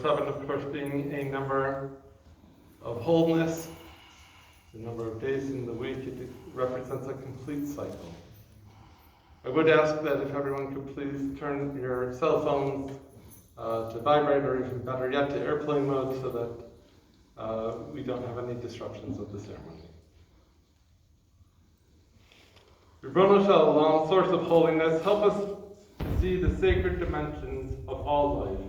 7, of course, being a number of wholeness, the number of days in the week. It represents a complete cycle. I would ask that if everyone could please turn your cell phones to vibrate, or even better yet, to airplane mode, so that we don't have any disruptions of the ceremony. Ribbono Shel Olam, source of holiness, help us to see the sacred dimensions of all life.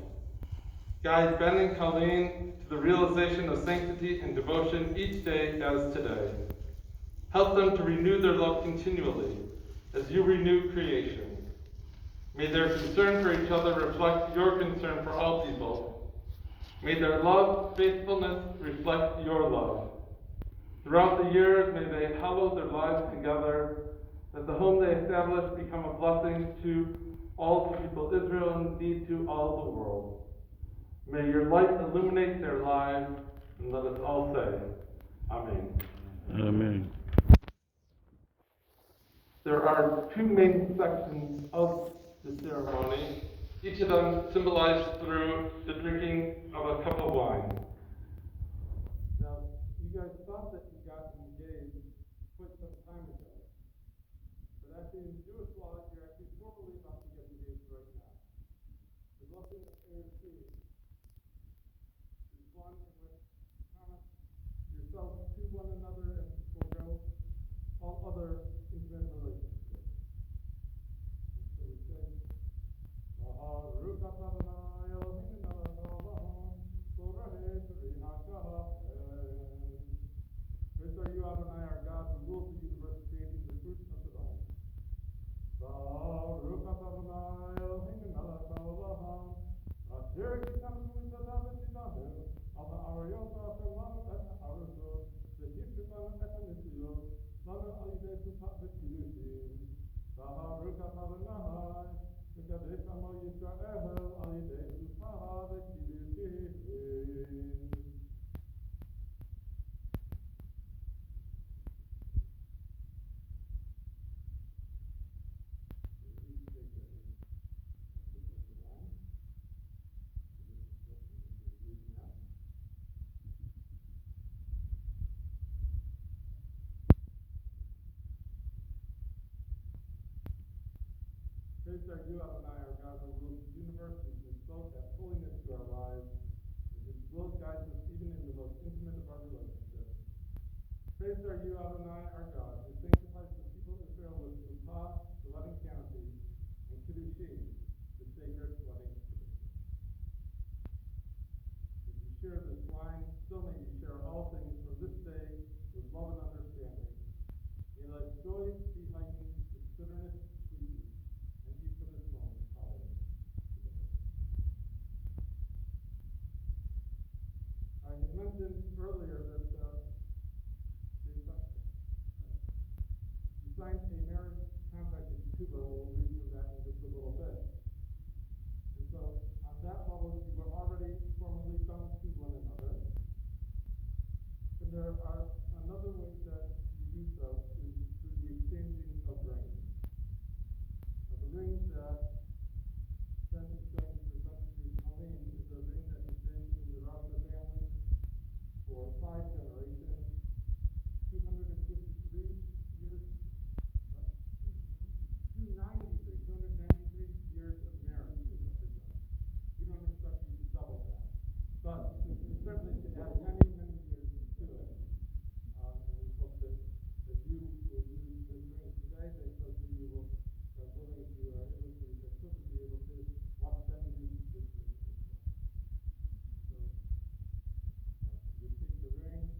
Guide Ben and Colleen to the realization of sanctity and devotion each day as today. Help them to renew their love continually as you renew creation. May their concern for each other reflect your concern for all people. May their love, faithfulness reflect your love. Throughout the years, may they hallow their lives together, that the home they establish become a blessing to all the people of Israel and indeed to all the world. May your light illuminate their lives, and let us all say, Amen. Amen. There are two main sections of the ceremony, each of them symbolized through the drinking of a cup of wine. Now, you guys thought that you got engaged quite some time ago, but actually in Jewish law, you're actually formally about to get engaged right now. The blessing of AOC is one in which you promise yourself to one another and forego all other intimate relationships. And so we say, Praise are you, Adonai, our God, who rules the universe, creating the fruit of the vine. Praise are you, Adonai, our God, who rules the universe, and who spoke that holiness to our lives, and whose will guides us even in the most intimate of our relationships. Praise are you, Adonai, our God, who sanctifies the people of Israel with Sukkah, the wedding canopy, and Kiddushin, the sacred wedding tradition. As you share this wine, so may you share all things from this day with love and understanding. May life's joys be heightened, its bitterness sweetened, and each of its moments hallowed together. I had mentioned earlier that you signed a marriage contract in Cuba, and we'll read from that in just a little bit. And so, on that level, you were already formally bound to one another. And there are another way that you do so is through the exchanging of rings. Now, the ring that Ben is going to present to Colleen is a ring that has been in the Raucher family for 5 generations, 253 years, 293 years of marriage is represented. We don't expect you to double that, but it certainly could add many, many years to it. And we hope that as you will use this ring today, that those of you will, God willing, if you are able to, that children be able to watch them use this ring as well. So you take the ring.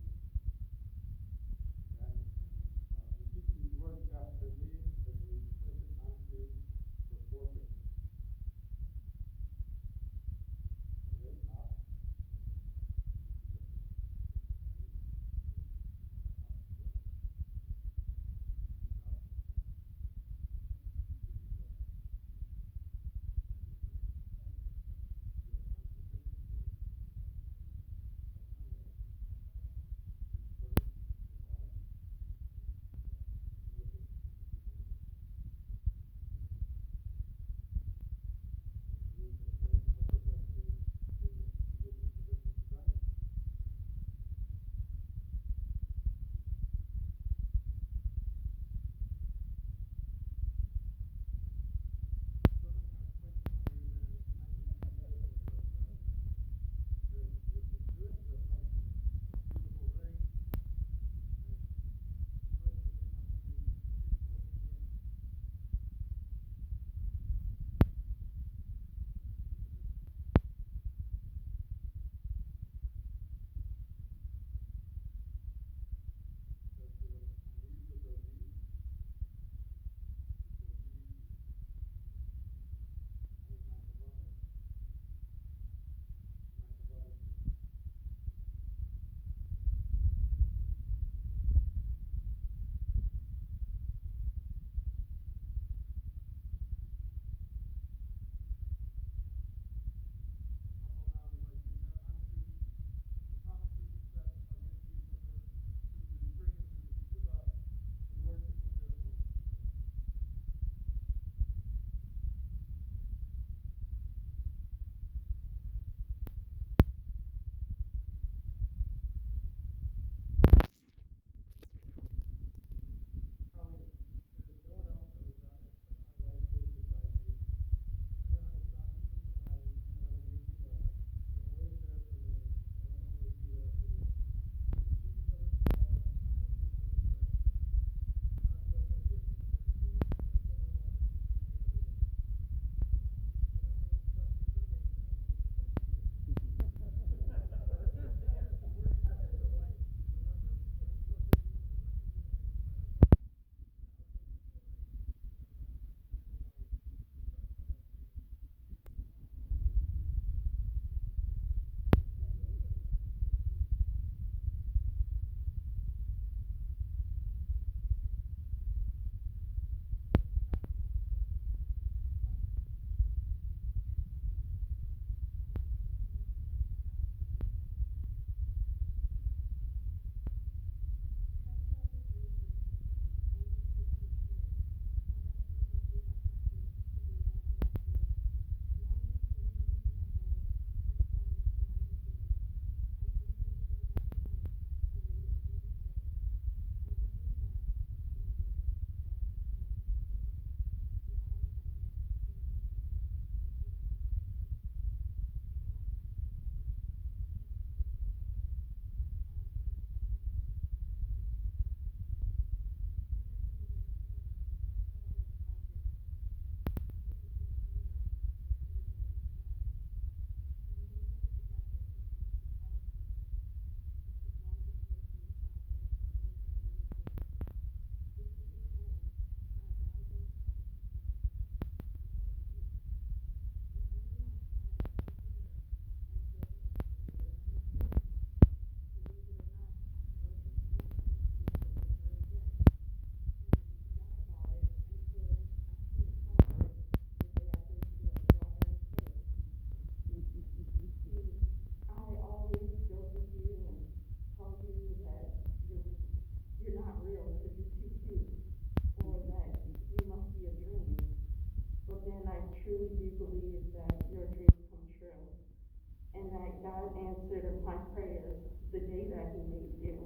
the day that he made you.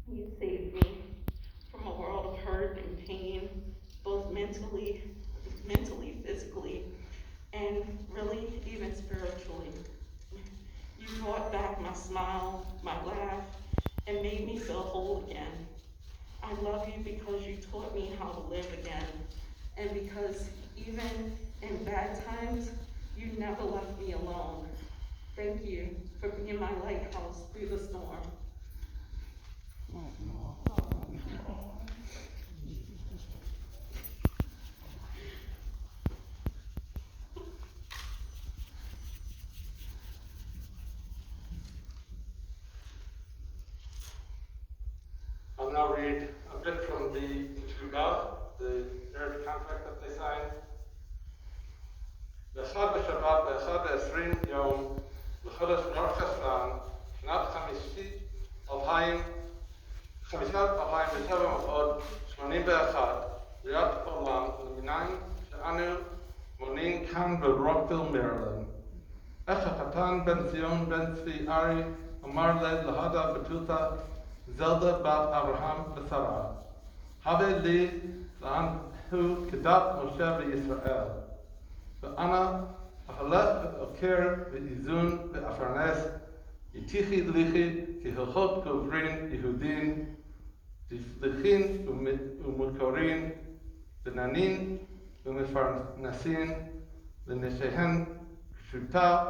You saved me from a world of hurt and pain, both mentally, physically, and really even spiritually. You brought back my smile, my laugh, and made me feel whole again. I love you because you taught me how to live again, and because even in bad times, you never left me alone. Thank you for being my lighthouse through the storm. I'll now read a bit from the Teshuvah, the marriage contract that they signed. באחד בשבת, באחד העשרים יום, בחודש מר חשוון, שנת חמישת 2081, בריאת העולם, למניין שאנו מונים כאן ברוקוויל, מרילנד. איך החתן בן ציון בן צבי ארי אמר להדה בתותא זלדה בת אברהם ושרה, הווה לי לאן הוא כדת משה וישראל. ואנה אהלך ואוקר ואיזון ואפרנס, יתיחי ליחי כהלכות גוברין יהודין, דפליחין ומוכרין, בננין ומפרנסין, לנשיהן פשוטה,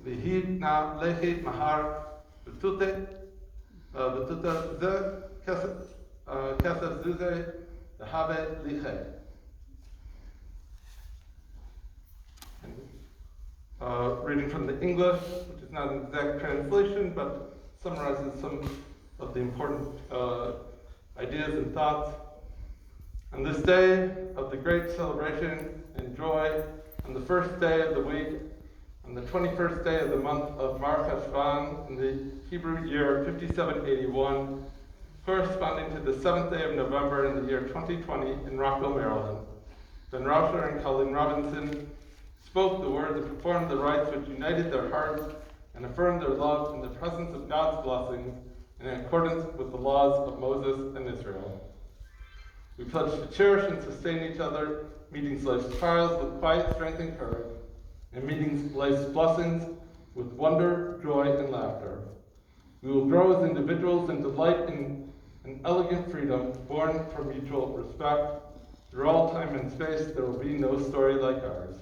והיא נא לכי מהר בתותא זה כסף זוזה והווה ליחי. Reading from the English, which is not an exact translation, but summarizes some of the important ideas and thoughts. On this day of the great celebration and joy, on the first day of the week, on the 21st day of the month of Mar Cheshvan, in the Hebrew year 5781, corresponding to the 7th day of November in the year 2020 in Rockville, Maryland, Ben Raucher and Colleen Robinson spoke the words and performed the rites which united their hearts and affirmed their love in the presence of God's blessings in accordance with the laws of Moses and Israel. We pledge to cherish and sustain each other, meeting life's trials with quiet strength and courage, and meeting life's blessings with wonder, joy, and laughter. We will grow as individuals and delight in an elegant freedom born from mutual respect. Through all time and space, there will be no story like ours.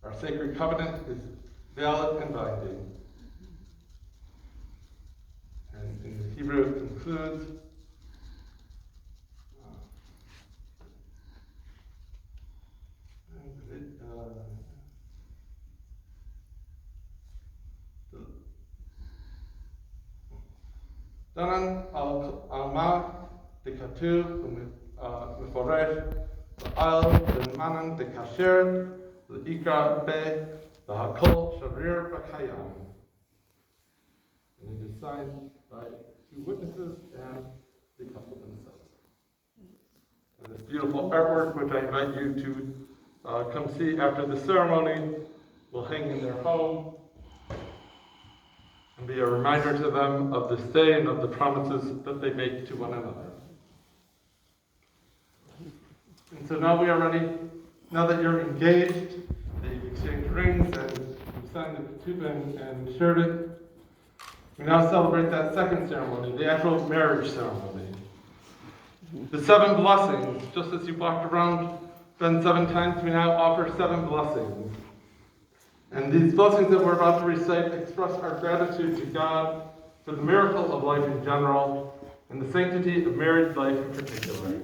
Our sacred covenant is valid and binding. And in the Hebrew it concludes, דנן על מה דכתוב ומפורש ועל דמנן דקשר ליקרא והכל שריר בקיים. And it is signed by two witnesses and the couple themselves. And this beautiful artwork, which I invite you to come see after the ceremony, will hang in their home and be a reminder to them of this day and of the promises that they make to one another. And so now we are ready, now that you're engaged, that you've exchanged rings and you've signed the ketubah and shared it, we now celebrate that second ceremony, the actual marriage ceremony. The 7 blessings, just as you walked around Ben 7 times, we now offer 7 blessings. And these blessings that we're about to recite express our gratitude to God for the miracle of life in general and the sanctity of married life in particular.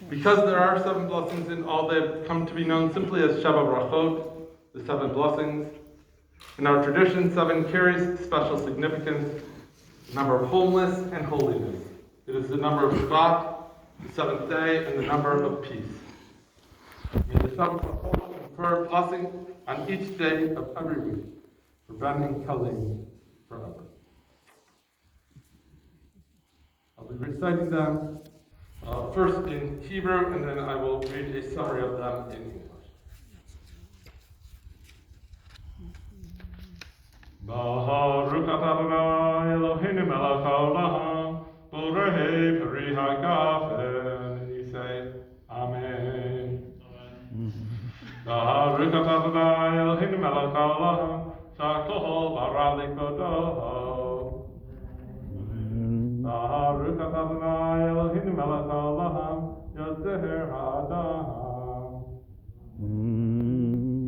Because there are 7 blessings in all, they have come to be known simply as Sheva Brachot, the 7 blessings. In our tradition, 7 carries special significance, the number of wholeness and holiness. It is the number of Shabbat, the 7th day, and the number of peace. May the 7th confer blessing on each day of every week for Ben and Colleen forever. I'll be reciting them first in Hebrew, and then I will read a summary of them in English. Baharu Baruch atah Adonai Eloheinu melech haolam, borei peri hagafen. And you say, Amen. Baruch atah Adonai Eloheinu melech haolam, shakol bara likodo. Baruch atah Adonai Eloheinu melech haolam, yozer ha'adam.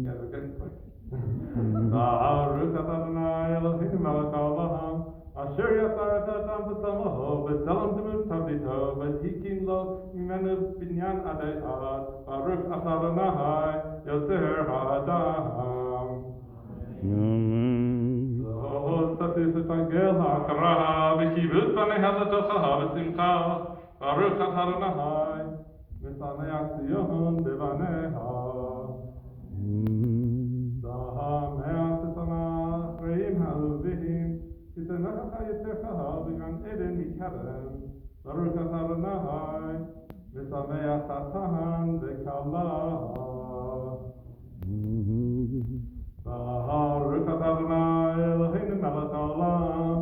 Yeah, we're getting quick. Baruch atah Adonai Eloheinu melech haolam, asher yasar et ha'adam b'tzamaho, b'tzelem demut tavito, v'hikin lo mimenu binyan adei ad. Baruch atah Adonai yozer ha'adam. So statis et angel ha'akara, v'kibut paneha letochaha v'simcha. Baruch atah Adonai, v'sameach Zion b'baneha. Sameach tzanach re'im ha'uvim, v'tenacha yetzecha v'gan eden mikarem. Baruch atah Adonai, v'sameach chatan v'kala. Baruch atah Adonai Eloheinu melech haolam,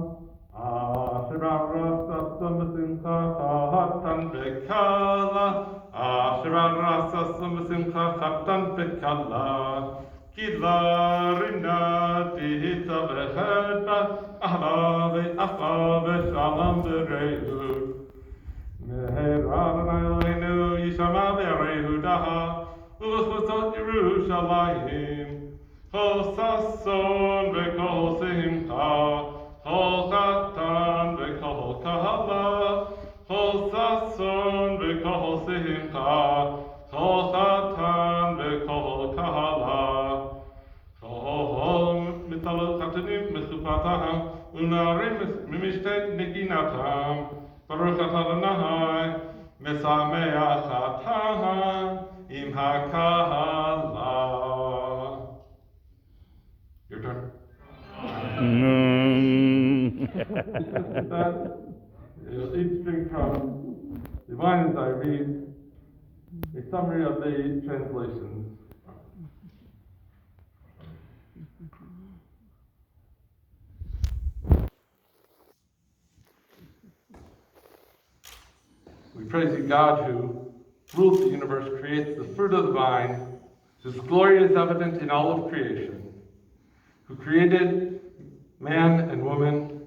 asher b'arasasam b'simcha chatan v'kala, asher b'arasasam b'simcha chatan v'kala, ki larina tihitza v'chedba, ahava v'afa v'shalom v'reihu. Meher Adonai Eloheinu yishama v'reihu daha, u'v'chusot Yerushalayim. Kol sason v'kol simcha, kol chatan v'kol kahala, kol sason v'kol simcha, kol chatan v'kol kahala, kol mitalot chatanim mechupatam, unarim mimishtet neginatam. Baruch atah Adonai, mesameach chatan im hakahala. Your turn. Each drink from the wine as I read a summary of the translations. We praise you, God, who rules the universe, creates the fruit of the vine, whose glory is evident in all of creation, who created man and woman,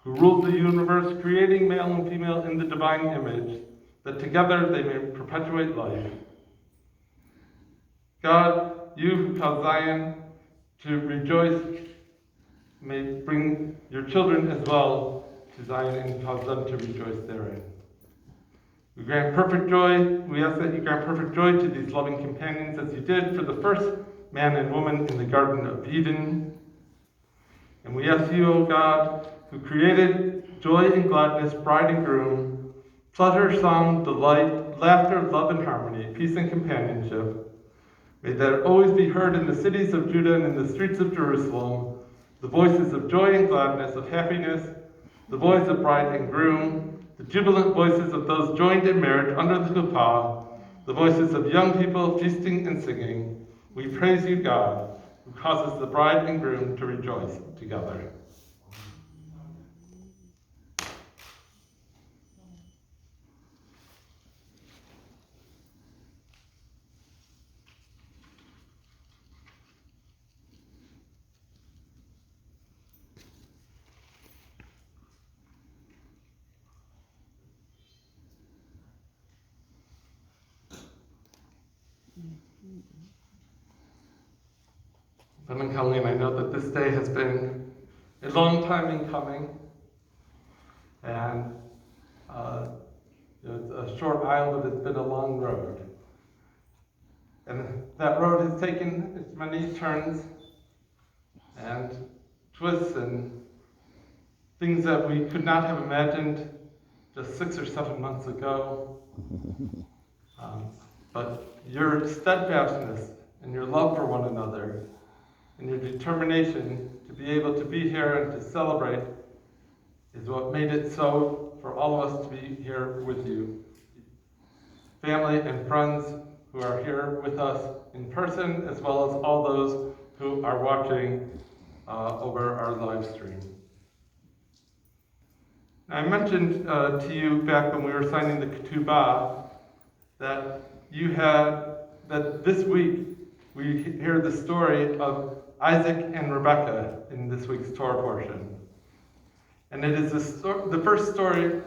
who rules the universe, creating male and female in the divine image, that together they may perpetuate life. God, you who cause Zion to rejoice, may bring your children as well to Zion and cause them to rejoice therein. We grant perfect joy. We ask that you grant perfect joy to these loving companions as you did for the first man and woman in the Garden of Eden. And we ask you, O God, who created joy and gladness, bride and groom, pleasure, song, delight, laughter, love and harmony, peace and companionship, may that always be heard in the cities of Judah and in the streets of Jerusalem, the voices of joy and gladness, of happiness, the voice of bride and groom, the jubilant voices of those joined in marriage under the chuppah, the voices of young people feasting and singing. We praise you, God, who causes the bride and groom to rejoice together. Ben and Colleen, I know that this day has been a long time in coming, and it's a short aisle, but it's been a long road. And that road has taken its many turns and twists and things that we could not have imagined just 6 or 7 months ago. But your steadfastness and your love for one another and your determination to be able to be here and to celebrate is what made it so for all of us to be here with you. Family and friends who are here with us in person, as well as all those who are watching over our live stream. I mentioned to you back when we were signing the ketubah that this week we hear the story of Isaac and Rebekah in this week's Torah portion. And it is the first story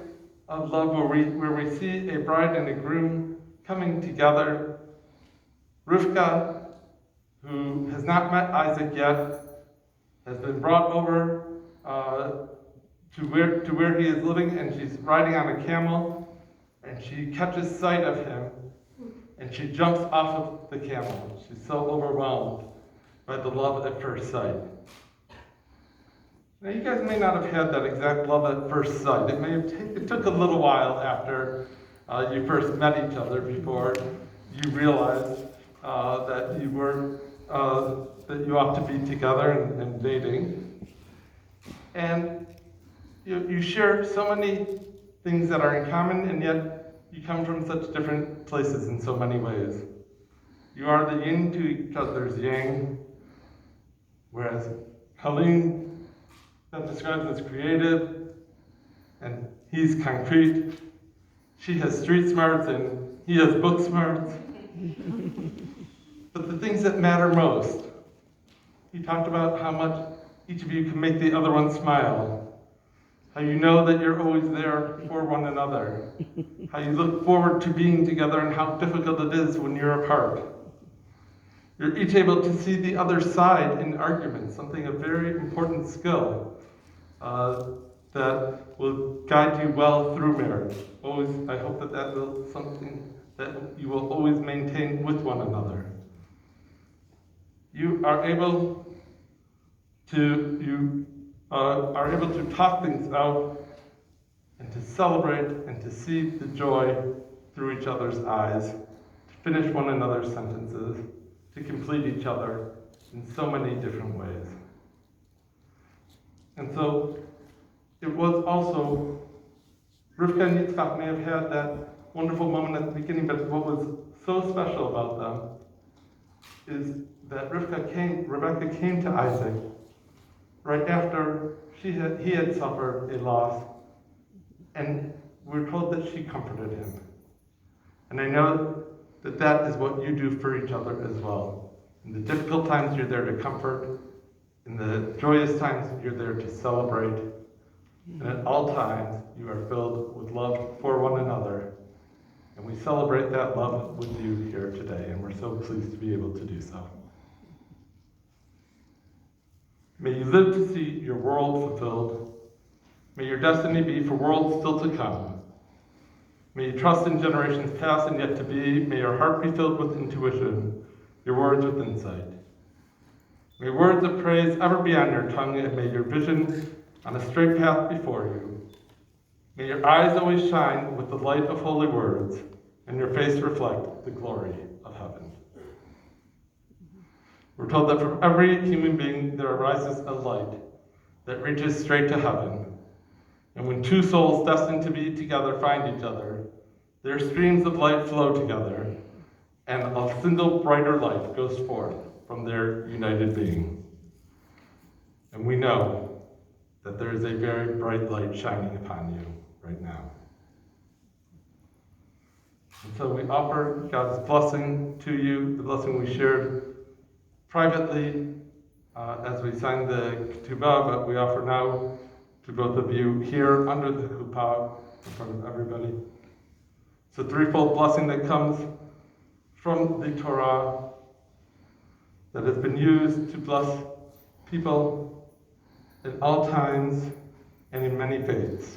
of love where we see a bride and a groom coming together. Rivka, who has not met Isaac yet, has been brought over to where he is living, and she's riding on a camel, and she catches sight of him, and she jumps off of the camel. She's so overwhelmed by the love at first sight. Now, you guys may not have had that exact love at first sight. It took a little while after you first met each other before you realized that you ought to be together and dating. And you share so many things that are in common, and yet you come from such different places in so many ways. You are the yin to each other's yang, whereas Colleen Ben describes as creative, and he's concrete. She has street smarts, and he has book smarts. But the things that matter most, he talked about how much each of you can make the other one smile, how you know that you're always there for one another, how you look forward to being together, and how difficult it is when you're apart. You're each able to see the other side in arguments, something a very important skill that will guide you well through marriage. Always, I hope that will be something that you will always maintain with one another. You are able to talk things out and to celebrate and to see the joy through each other's eyes, to finish one another's sentences, to complete each other in so many different ways. And so it was also, Rivka and Yitzchak may have had that wonderful moment at the beginning, but what was so special about them is that Rebekah came to Isaac right after he had suffered a loss, and we're told that she comforted him. And I know that is what you do for each other as well. In the difficult times, you're there to comfort. In the joyous times, you're there to celebrate. And at all times, you are filled with love for one another. And we celebrate that love with you here today, and we're so pleased to be able to do so. May you live to see your world fulfilled. May your destiny be for worlds still to come. May you trust in generations past and yet to be. May your heart be filled with intuition, your words with insight. May words of praise ever be on your tongue, and may your vision on a straight path before you. May your eyes always shine with the light of holy words, and your face reflect the glory of heaven. We're told that from every human being there arises a light that reaches straight to heaven. And when two souls destined to be together find each other, their streams of light flow together, and a single brighter light goes forth from their united being. And we know that there is a very bright light shining upon you right now. And so we offer God's blessing to you, the blessing we shared privately as we signed the ketubah, but we offer now to both of you here under the chuppah in front of everybody. It's a threefold blessing that comes from the Torah that has been used to bless people in all times and in many faiths.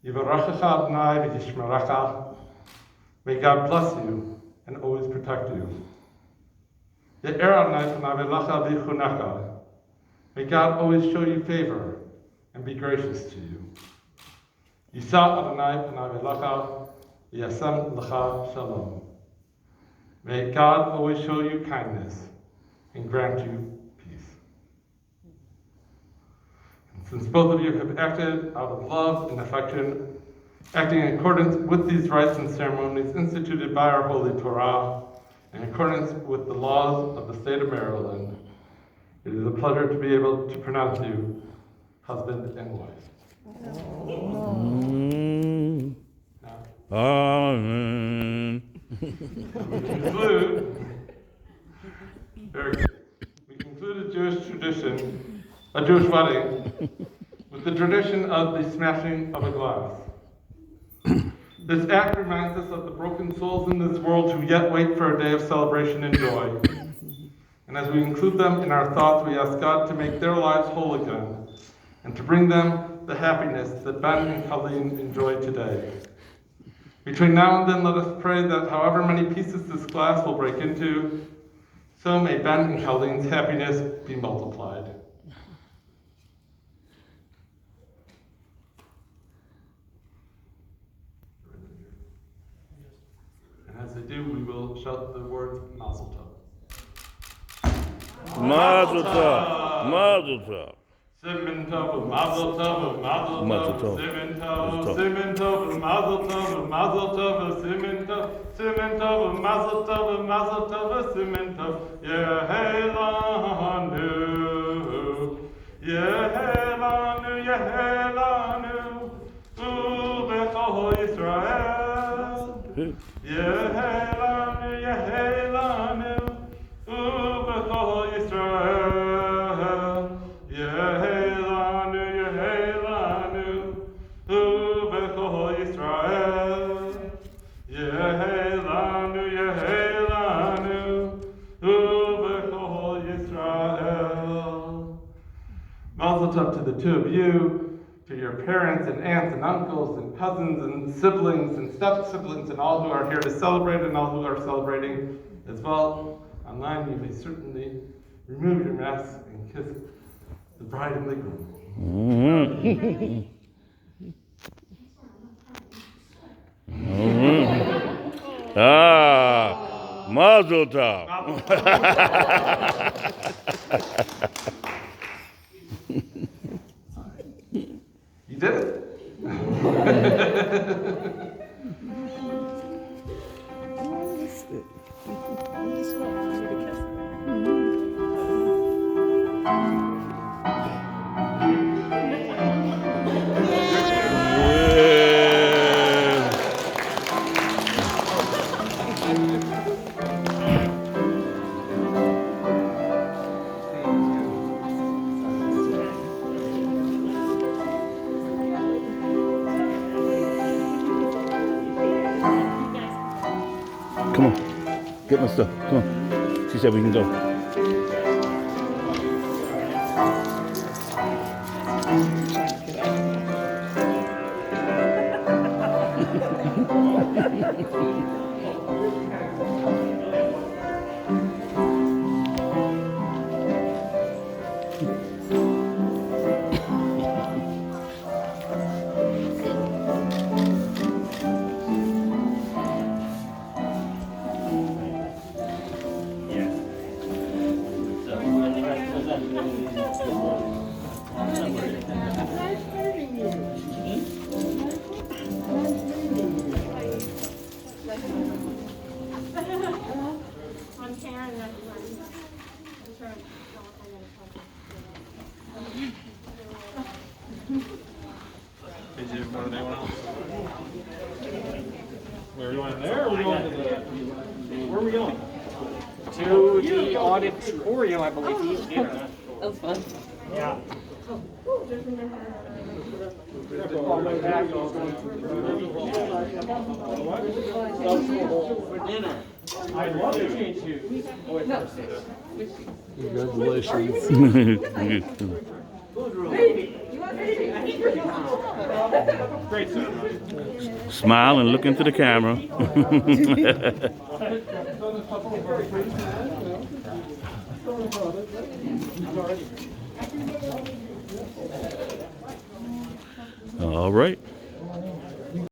Yivarachecha Adonai v'yishmerecha. May God bless you and always protect you. Ye'er Adonai panav elecha v'yichunecha. May God always show you favor and be gracious to you. Yisa Adonai panav elecha v'yasem lecha shalom. May God always show you kindness and grant you peace. And since both of you have acted out of love and affection, acting in accordance with these rites and ceremonies instituted by our Holy Torah, in accordance with the laws of the state of Maryland, it is a pleasure to be able to pronounce you husband and wife. Now, Amen. we conclude, very good. We conclude a Jewish tradition, a Jewish wedding, with the tradition of the smashing of a glass. This act reminds us of the broken souls in this world who yet wait for a day of celebration and joy. And as we include them in our thoughts, we ask God to make their lives whole again and to bring them the happiness that Ben and Colleen enjoy today. Between now and then, let us pray that however many pieces this glass will break into, so may Ben and Colleen's happiness be multiplied. And as they do, we will shout the words Mazel Tov. Mazel tov. Mazel tov. Simen Tov, Mazel Tov, Mazel Mazel Tov, tov. Simen Mazel Tov, tov. Simen Tov, Mazel Tov, Mazel Tov, Simen Tov, Simen Tov, Mazel Tov, Mazel Tov, Simen Tov, Yehelanu, Yehelanu, Yehelanu, Ubechol Yisrael, Yehelanu, Yehelanu, Ubechol Yisrael, Yehelanu, Yehelanu, Ubechol Yisrael, Yehelanu, Yehelanu, Ubechol Yisrael. Mazel tov to the two of you, to your parents and aunts and uncles and cousins and siblings and step-siblings and all who are here to celebrate and all who are celebrating as well. Online, you may certainly remove your masks and kiss the bride and the groom. Mazel tov. You did it. Come on, get my stuff. Come on. She said we can go. Where are we going there? Or are we going to the? Where are we going? To the auditorium, I believe. That was fun. Yeah. For dinner. I'd love to change shoes. Congratulations. Great, sir. Smile and look into the camera. All right.